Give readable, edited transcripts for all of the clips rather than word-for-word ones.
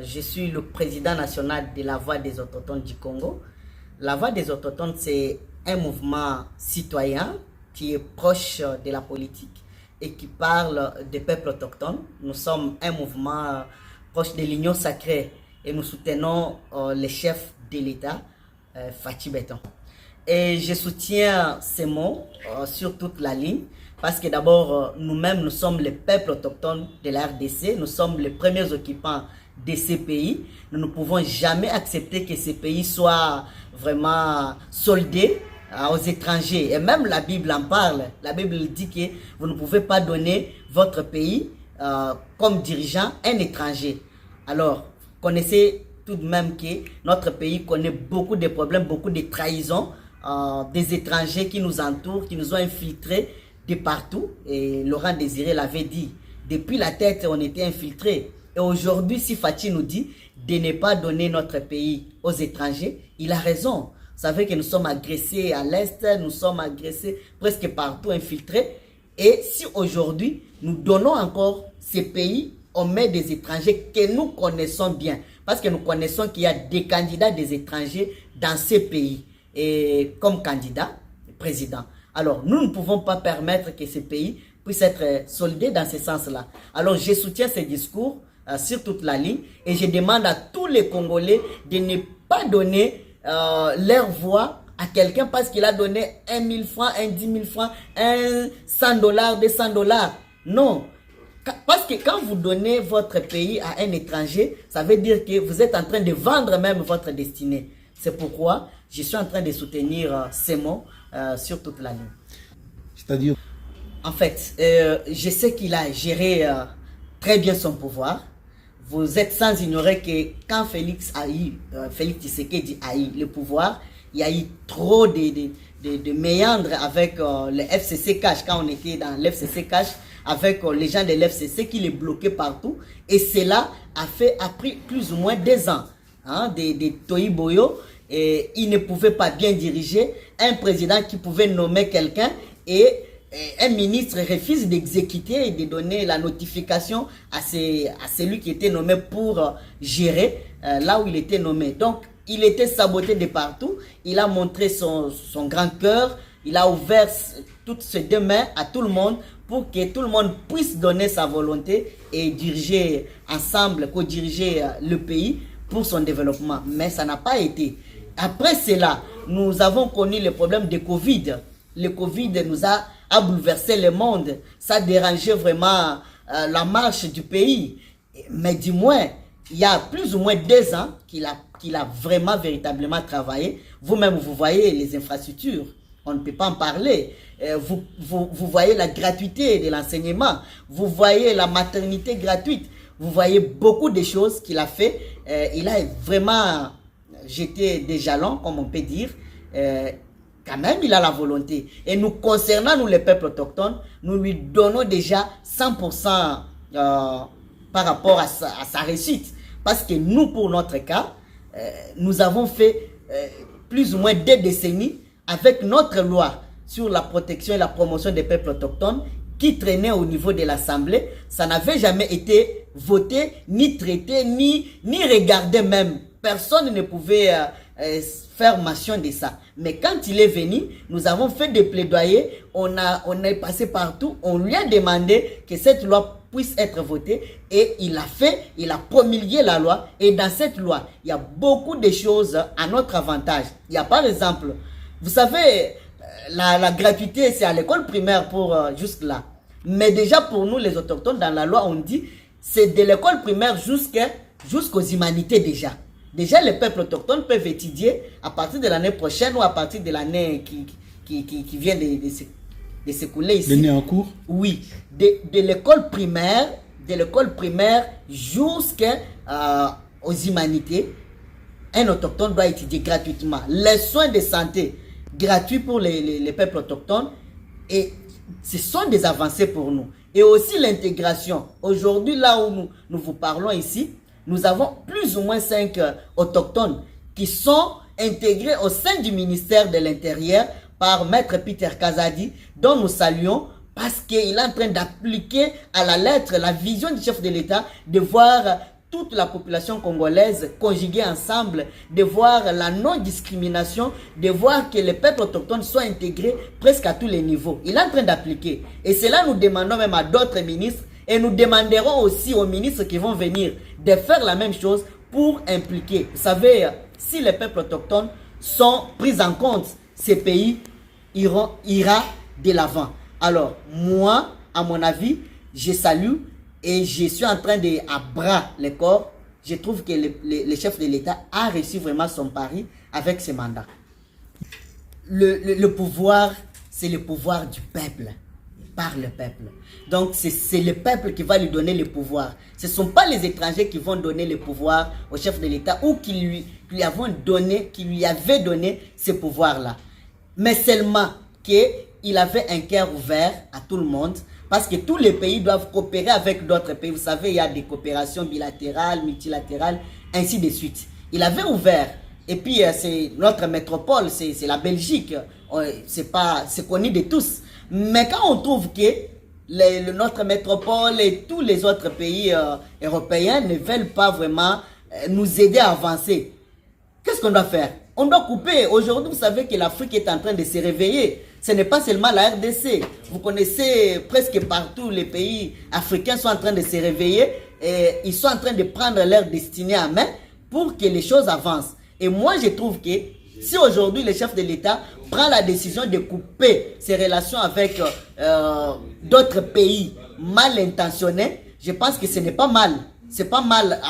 je suis le président national de la Voix des Autochtones du Congo. La Voix des Autochtones, c'est un mouvement citoyen qui est proche de la politique et qui parle des peuples autochtones. Nous sommes un mouvement proche de l'Union sacrée et nous soutenons les chefs de l'État, Fathi Beton. Et je soutiens ces mots sur toute la ligne parce que d'abord, nous-mêmes, nous sommes les peuples autochtones de la RDC. Nous sommes les premiers occupants de ces pays. Nous ne pouvons jamais accepter que ces pays soient vraiment soldés aux étrangers. Et même la Bible en parle. La Bible dit que vous ne pouvez pas donner votre pays comme dirigeant à un étranger. Alors, connaissez tout de même que notre pays connaît beaucoup de problèmes, beaucoup de trahisons des étrangers qui nous entourent, qui nous ont infiltrés de partout. Et Laurent Désiré l'avait dit, depuis la tête, on était infiltrés. Et aujourd'hui, si Fathi nous dit de ne pas donner notre pays aux étrangers, il a raison. Vous savez que nous sommes agressés à l'Est, nous sommes agressés presque partout, infiltrés. Et si aujourd'hui, nous donnons encore ces pays aux mains des étrangers que nous connaissons bien, parce que nous connaissons qu'il y a des candidats des étrangers dans ces pays, et comme candidat président. Alors, nous ne pouvons pas permettre que ces pays puissent être soldés dans ce sens-là. Alors, je soutiens ces discours sur toute la ligne et je demande à tous les Congolais de ne pas donner leur voix à quelqu'un parce qu'il a donné 1 000 francs, 10 000 francs, 100 $, 200 $. Non. Parce que quand vous donnez votre pays à un étranger, ça veut dire que vous êtes en train de vendre même votre destinée. C'est pourquoi je suis en train de soutenir ces mots sur toute la ligne. C'est-à-dire? En fait, je sais qu'il a géré très bien son pouvoir. Vous êtes sans ignorer que quand Félix Tshisekedi a eu le pouvoir, il y a eu trop de méandres avec le FCC Cash. Quand on était dans l'FCC Cash, avec les gens de l'FCC qui les bloquaient partout. Et cela a pris plus ou moins 2 ans de Toyi Boyo. Et il ne pouvait pas bien diriger. Un président qui pouvait nommer quelqu'un et un ministre refuse d'exécuter et de donner la notification à celui qui était nommé pour gérer là où il était nommé. Donc, il était saboté de partout. Il a montré son grand cœur. Il a ouvert toutes ses 2 mains à tout le monde pour que tout le monde puisse donner sa volonté et diriger ensemble, co-diriger le pays pour son développement. Mais ça n'a pas été. Après cela, nous avons connu le problème de Covid. Le Covid nous a bouleversé le monde. Ça a dérangé vraiment la marche du pays. Mais du moins, il y a plus ou moins 2 ans qu'il a vraiment, véritablement travaillé. Vous-même, vous voyez les infrastructures. On ne peut pas en parler. Vous voyez la gratuité de l'enseignement. Vous voyez la maternité gratuite. Vous voyez beaucoup de choses qu'il a fait. Il a vraiment jeté des jalons, comme on peut dire. Quand même, il a la volonté. Et nous, concernant nous les peuples autochtones, nous lui donnons déjà 100% par rapport à sa réussite. Parce que nous, pour notre cas, nous avons fait plus ou moins 2 décennies avec notre loi sur la protection et la promotion des peuples autochtones qui traînait au niveau de l'Assemblée. Ça n'avait jamais été voté, ni traité, ni regardé même. Personne ne pouvait faire mention de ça. Mais quand il est venu, nous avons fait des plaidoyers, on est passé partout, on lui a demandé que cette loi puisse être votée et il a promulgué la loi. Et dans cette loi, il y a beaucoup de choses à notre avantage. Il y a par exemple, vous savez, la gratuité c'est à l'école primaire pour jusque-là. Mais déjà pour nous les autochtones, dans la loi on dit c'est de l'école primaire jusqu'aux humanités déjà. Déjà, les peuples autochtones peuvent étudier à partir de l'année prochaine ou à partir de l'année qui vient de s'écouler ici. L'année en cours? Oui, de l'école primaire jusqu'aux humanités. Un autochtone doit étudier gratuitement. Les soins de santé gratuits pour les peuples autochtones. Et ce sont des avancées pour nous. Et aussi l'intégration. Aujourd'hui, là où nous vous parlons ici, nous avons plus ou moins 5 autochtones qui sont intégrés au sein du ministère de l'Intérieur par Maître Peter Kazadi, dont nous saluons parce qu'il est en train d'appliquer à la lettre la vision du chef de l'État de voir toute la population congolaise conjuguée ensemble, de voir la non-discrimination, de voir que les peuples autochtones soient intégrés presque à tous les niveaux. Il est en train d'appliquer. Et cela nous demandons même à d'autres ministres et nous demanderons aussi aux ministres qui vont venir de faire la même chose pour impliquer. Vous savez, si les peuples autochtones sont pris en compte, ces pays ira de l'avant. Alors, moi, à mon avis, je salue et je suis en train de, à bras le corps, je trouve que le chef de l'État a réussi vraiment son pari avec ce mandat. Le pouvoir, c'est le pouvoir du peuple, par le peuple. Donc, c'est le peuple qui va lui donner le pouvoir. Ce ne sont pas les étrangers qui vont donner le pouvoir au chef de l'État ou qui lui avaient donné ce pouvoir-là. Mais seulement qu'il avait un cœur ouvert à tout le monde, parce que tous les pays doivent coopérer avec d'autres pays. Vous savez, il y a des coopérations bilatérales, multilatérales, ainsi de suite. Il avait ouvert. Et puis, c'est notre métropole, c'est la Belgique. C'est connu de tous. Mais quand on trouve que notre métropole et tous les autres pays européens ne veulent pas vraiment nous aider à avancer, qu'est-ce qu'on doit faire? On doit couper. Aujourd'hui, vous savez que l'Afrique est en train de se réveiller. Ce n'est pas seulement la RDC. Vous connaissez presque partout les pays africains sont en train de se réveiller et ils sont en train de prendre leur destinée en main pour que les choses avancent. Et moi, je trouve que si aujourd'hui le chef de l'État prend la décision de couper ses relations avec d'autres pays mal intentionnés, je pense que ce n'est pas mal. C'est pas mal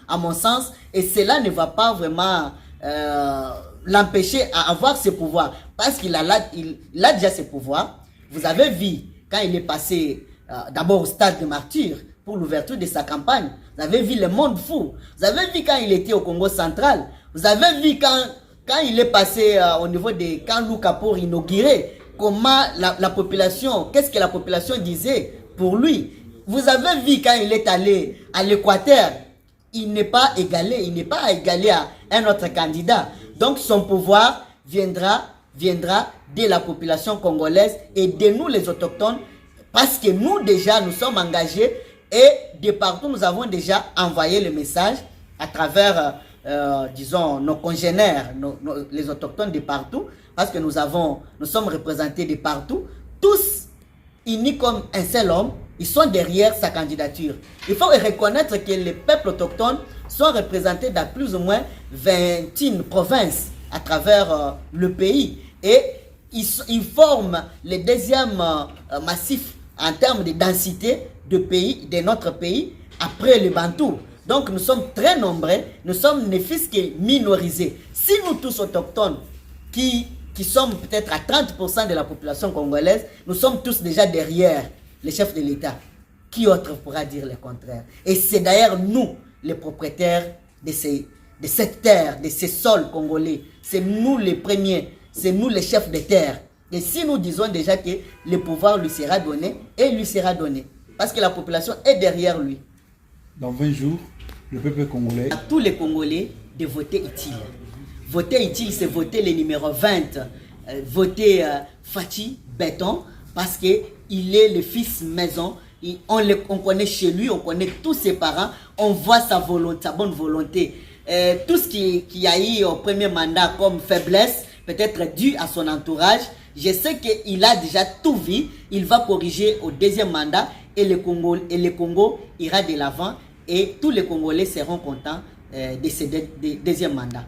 à mon sens et cela ne va pas vraiment l'empêcher à avoir ses pouvoirs parce qu'il a déjà ses pouvoirs. Vous avez vu quand il est passé d'abord au stade de Martyr pour l'ouverture de sa campagne. Vous avez vu le monde fou. Vous avez vu quand il était au Congo central. Vous avez vu quand il est passé au niveau de Kanlouka pour inaugurer, comment la population, qu'est-ce que la population disait pour lui. Vous avez vu quand il est allé à l'Équateur, il n'est pas égalé à un autre candidat. Donc son pouvoir viendra de la population congolaise et de nous les autochtones, parce que nous déjà nous sommes engagés et de partout nous avons déjà envoyé le message à travers disons nos congénères, les autochtones de partout, parce que nous sommes représentés de partout, tous unis comme un seul homme. Ils sont derrière sa candidature. Il faut reconnaître que les peuples autochtones sont représentés dans plus ou moins 21 provinces à travers le pays. Et ils forment le deuxième massif en termes de densité de notre pays après le Bantou. Donc nous sommes très nombreux, nous sommes ne fût-ce que minorisés. Si nous tous autochtones qui sommes peut-être à 30% de la population congolaise, nous sommes tous déjà derrière le chef de l'État. Qui autre pourra dire le contraire? Et c'est d'ailleurs nous, les propriétaires de cette terre, de ces sols congolais. C'est nous les premiers, c'est nous les chefs de terre. Et si nous disons déjà que le pouvoir lui sera donné, et lui sera donné. Parce que la population est derrière lui. Dans 20 jours, le peuple congolais... À tous les Congolais de voter utile. Voter utile, c'est voter le numéro 20. Voter Fachi Béton, parce qu'il est le fils maison. On connaît chez lui, on connaît tous ses parents, on voit sa volonté, sa bonne volonté. Tout ce qui a eu au premier mandat comme faiblesse, peut-être dû à son entourage, je sais qu'il a déjà tout vu, il va corriger au deuxième mandat et le Congo ira de l'avant et tous les Congolais seront contents de ce deuxième mandat.